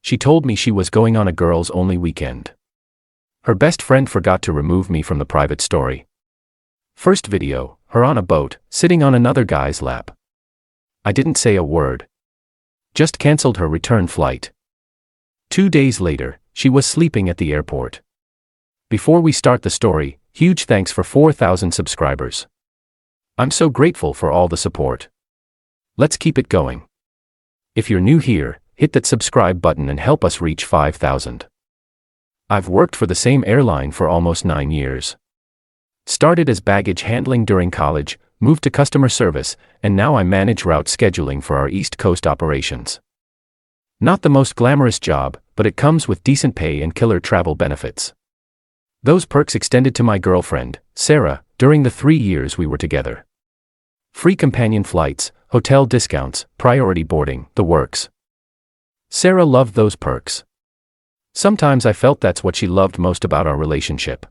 She told me she was going on a girls-only weekend. Her best friend forgot to remove me from the private story. First video, her on a boat, sitting on another guy's lap. I didn't say a word. Just cancelled her return flight. 2 days later, she was sleeping at the airport. Before we start the story, huge thanks for 4,000 subscribers. I'm so grateful for all the support. Let's keep it going. If you're new here, hit that subscribe button and help us reach 5,000. I've worked for the same airline for almost 9 years. Started as baggage handling during college, moved to customer service, and now I manage route scheduling for our East Coast operations. Not the most glamorous job, but it comes with decent pay and killer travel benefits. Those perks extended to my girlfriend, Sarah, during the 3 years we were together. Free companion flights, hotel discounts, priority boarding, the works. Sarah loved those perks. Sometimes I felt that's what she loved most about our relationship.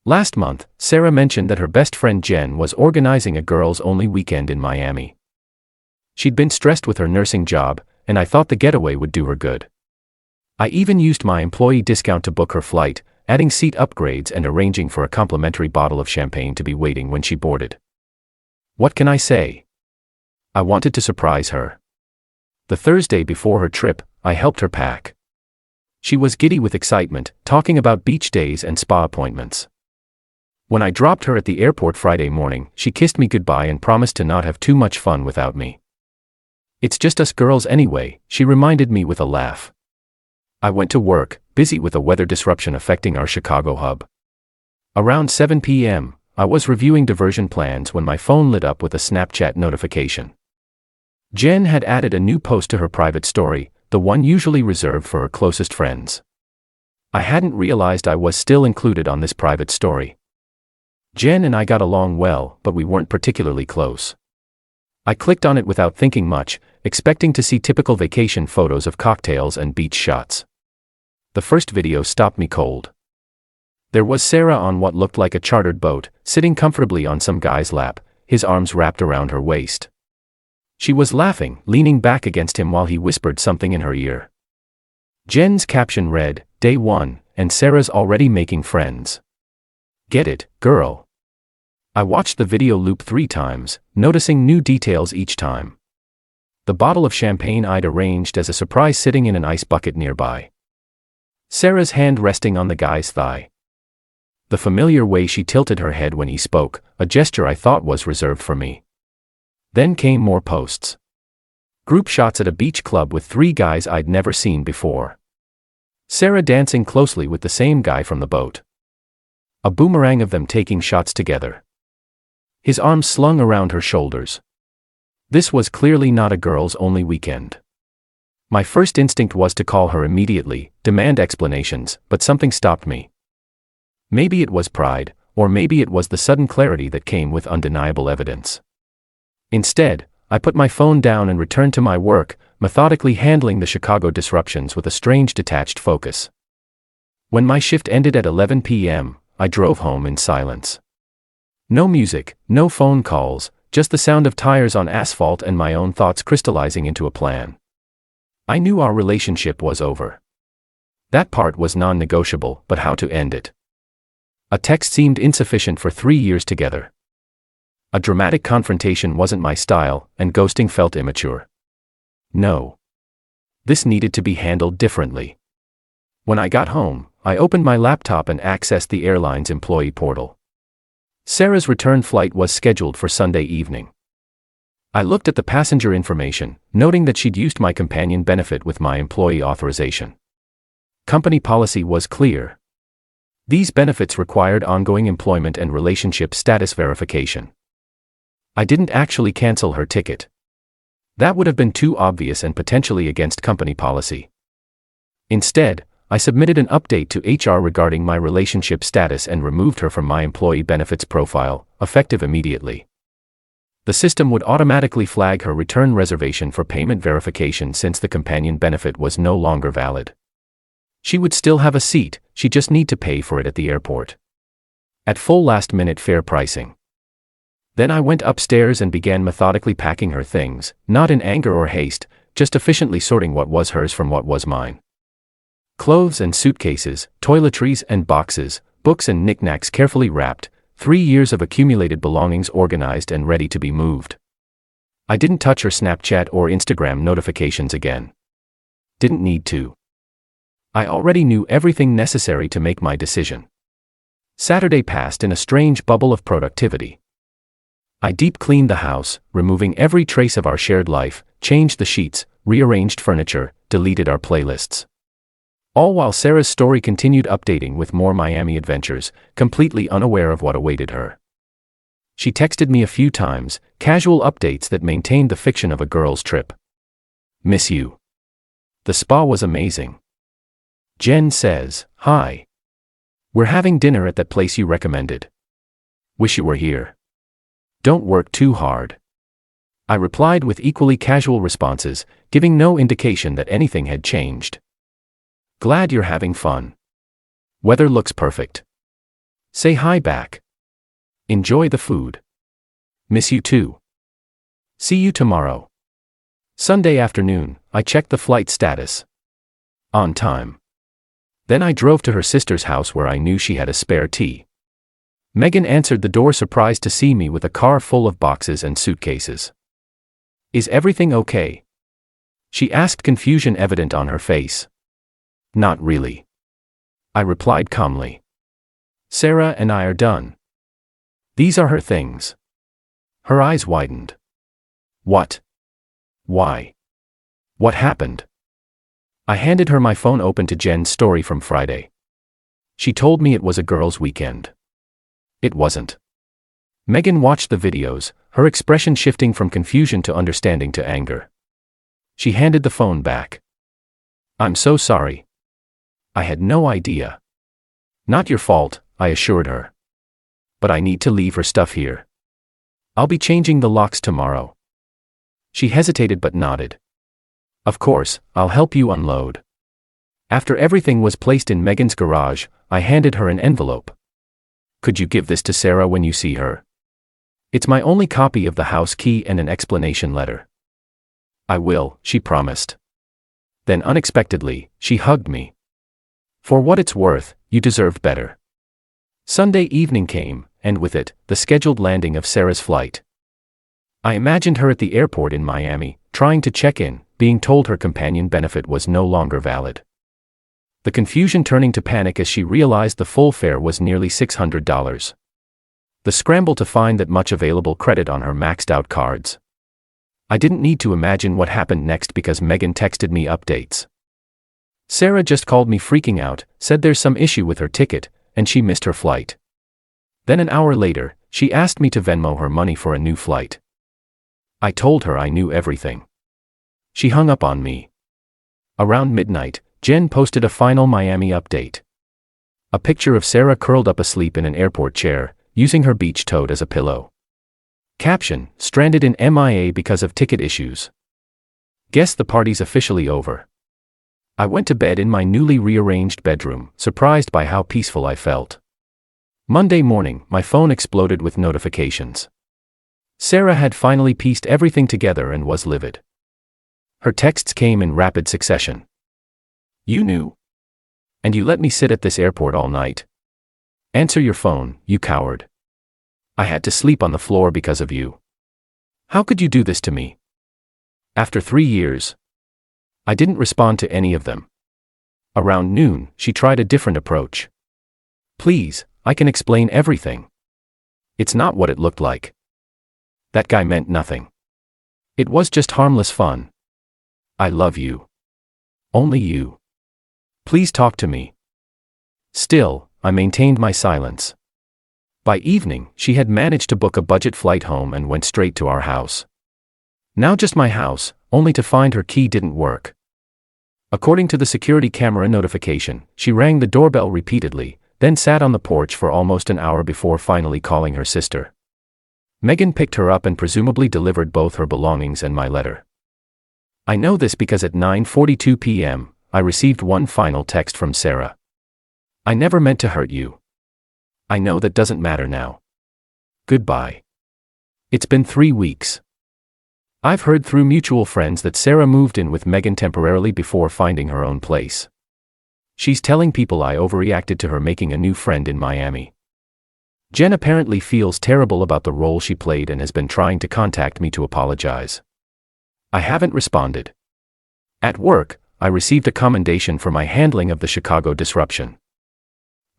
Last month, Sarah mentioned that her best friend Jen was organizing a girls-only weekend in Miami. She'd been stressed with her nursing job, and I thought the getaway would do her good. I even used my employee discount to book her flight, adding seat upgrades and arranging for a complimentary bottle of champagne to be waiting when she boarded. What can I say? I wanted to surprise her. The Thursday before her trip, I helped her pack. She was giddy with excitement, talking about beach days and spa appointments. When I dropped her at the airport Friday morning, she kissed me goodbye and promised to not have too much fun without me. It's just us girls anyway, she reminded me with a laugh. I went to work, busy with a weather disruption affecting our Chicago hub. Around 7 p.m., I was reviewing diversion plans when my phone lit up with a Snapchat notification. Jen had added a new post to her private story, the one usually reserved for her closest friends. I hadn't realized I was still included on this private story. Jen and I got along well, but we weren't particularly close. I clicked on it without thinking much, expecting to see typical vacation photos of cocktails and beach shots. The first video stopped me cold. There was Sarah on what looked like a chartered boat, sitting comfortably on some guy's lap, his arms wrapped around her waist. She was laughing, leaning back against him while he whispered something in her ear. Jen's caption read, "Day 1, and Sarah's already making friends. Get it, girl." I watched the video loop 3 times, noticing new details each time. The bottle of champagne I'd arranged as a surprise sitting in an ice bucket nearby. Sarah's hand resting on the guy's thigh. The familiar way she tilted her head when he spoke, a gesture I thought was reserved for me. Then came more posts. Group shots at a beach club with 3 guys I'd never seen before. Sarah dancing closely with the same guy from the boat. A boomerang of them taking shots together. His arms slung around her shoulders. This was clearly not a girls-only weekend. My first instinct was to call her immediately, demand explanations, but something stopped me. Maybe it was pride, or maybe it was the sudden clarity that came with undeniable evidence. Instead, I put my phone down and returned to my work, methodically handling the Chicago disruptions with a strange detached focus. When my shift ended at 11 p.m., I drove home in silence. No music, no phone calls, just the sound of tires on asphalt and my own thoughts crystallizing into a plan. I knew our relationship was over. That part was non-negotiable, but how to end it? A text seemed insufficient for 3 years together. A dramatic confrontation wasn't my style, and ghosting felt immature. No. This needed to be handled differently. When I got home, I opened my laptop and accessed the airline's employee portal. Sarah's return flight was scheduled for Sunday evening. I looked at the passenger information, noting that she'd used my companion benefit with my employee authorization. Company policy was clear. These benefits required ongoing employment and relationship status verification. I didn't actually cancel her ticket. That would have been too obvious and potentially against company policy. Instead, I submitted an update to HR regarding my relationship status and removed her from my employee benefits profile, effective immediately. The system would automatically flag her return reservation for payment verification since the companion benefit was no longer valid. She would still have a seat, she'd just need to pay for it at the airport. At full last-minute fare pricing. Then I went upstairs and began methodically packing her things, not in anger or haste, just efficiently sorting what was hers from what was mine. Clothes and suitcases, toiletries and boxes, books and knickknacks carefully wrapped, 3 years of accumulated belongings organized and ready to be moved. I didn't touch her Snapchat or Instagram notifications again. Didn't need to. I already knew everything necessary to make my decision. Saturday passed in a strange bubble of productivity. I deep cleaned the house, removing every trace of our shared life, changed the sheets, rearranged furniture, deleted our playlists. All while Sarah's story continued updating with more Miami adventures, completely unaware of what awaited her. She texted me a few times, casual updates that maintained the fiction of a girl's trip. Miss you. The spa was amazing. Jen says, hi. We're having dinner at that place you recommended. Wish you were here. Don't work too hard. I replied with equally casual responses, giving no indication that anything had changed. Glad you're having fun. Weather looks perfect. Say hi back. Enjoy the food. Miss you too. See you tomorrow. Sunday afternoon, I checked the flight status. On time. Then I drove to her sister's house where I knew she had a spare tea. Megan answered the door surprised to see me with a car full of boxes and suitcases. Is everything okay? She asked, confusion evident on her face. Not really. I replied calmly. Sarah and I are done. These are her things. Her eyes widened. What? Why? What happened? I handed her my phone open to Jen's story from Friday. She told me it was a girls' weekend. It wasn't. Megan watched the videos, her expression shifting from confusion to understanding to anger. She handed the phone back. I'm so sorry. I had no idea. Not your fault, I assured her. But I need to leave her stuff here. I'll be changing the locks tomorrow. She hesitated but nodded. Of course, I'll help you unload. After everything was placed in Megan's garage, I handed her an envelope. Could you give this to Sarah when you see her? It's my only copy of the house key and an explanation letter. I will, she promised. Then unexpectedly, she hugged me. For what it's worth, you deserved better. Sunday evening came, and with it, the scheduled landing of Sarah's flight. I imagined her at the airport in Miami, trying to check in, being told her companion benefit was no longer valid. The confusion turning to panic as she realized the full fare was nearly $600. The scramble to find that much available credit on her maxed-out cards. I didn't need to imagine what happened next because Megan texted me updates. Sarah just called me freaking out, said there's some issue with her ticket, and she missed her flight. Then an hour later, she asked me to Venmo her money for a new flight. I told her I knew everything. She hung up on me. Around midnight, Jen posted a final Miami update. A picture of Sarah curled up asleep in an airport chair, using her beach tote as a pillow. Caption, stranded in MIA because of ticket issues. Guess the party's officially over. I went to bed in my newly rearranged bedroom, surprised by how peaceful I felt. Monday morning, my phone exploded with notifications. Sarah had finally pieced everything together and was livid. Her texts came in rapid succession. You knew. And you let me sit at this airport all night. Answer your phone, you coward. I had to sleep on the floor because of you. How could you do this to me? After 3 years. I didn't respond to any of them. Around noon, she tried a different approach. Please, I can explain everything. It's not what it looked like. That guy meant nothing. It was just harmless fun. I love you. Only you. Please talk to me. Still, I maintained my silence. By evening, she had managed to book a budget flight home and went straight to our house. Now just my house, only to find her key didn't work. According to the security camera notification, she rang the doorbell repeatedly, then sat on the porch for almost an hour before finally calling her sister. Megan picked her up and presumably delivered both her belongings and my letter. I know this because at 9:42 p.m., I received one final text from Sarah. I never meant to hurt you. I know that doesn't matter now. Goodbye. It's been 3 weeks. I've heard through mutual friends that Sarah moved in with Megan temporarily before finding her own place. She's telling people I overreacted to her making a new friend in Miami. Jen apparently feels terrible about the role she played and has been trying to contact me to apologize. I haven't responded. At work, I received a commendation for my handling of the Chicago disruption.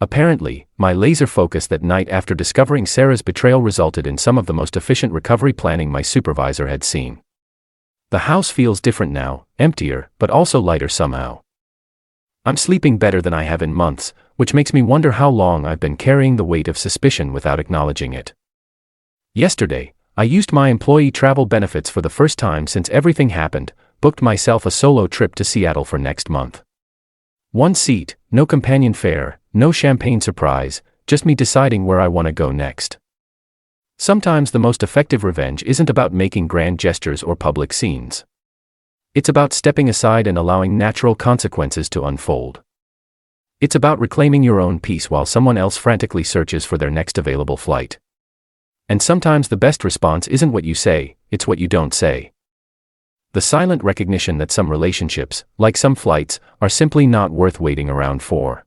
Apparently, my laser focus that night after discovering Sarah's betrayal resulted in some of the most efficient recovery planning my supervisor had seen. The house feels different now, emptier, but also lighter somehow. I'm sleeping better than I have in months, which makes me wonder how long I've been carrying the weight of suspicion without acknowledging it. Yesterday, I used my employee travel benefits for the first time since everything happened, booked myself a solo trip to Seattle for next month. One seat, no companion fare, no champagne surprise, just me deciding where I want to go next. Sometimes the most effective revenge isn't about making grand gestures or public scenes. It's about stepping aside and allowing natural consequences to unfold. It's about reclaiming your own peace while someone else frantically searches for their next available flight. And sometimes the best response isn't what you say, it's what you don't say. The silent recognition that some relationships, like some flights, are simply not worth waiting around for.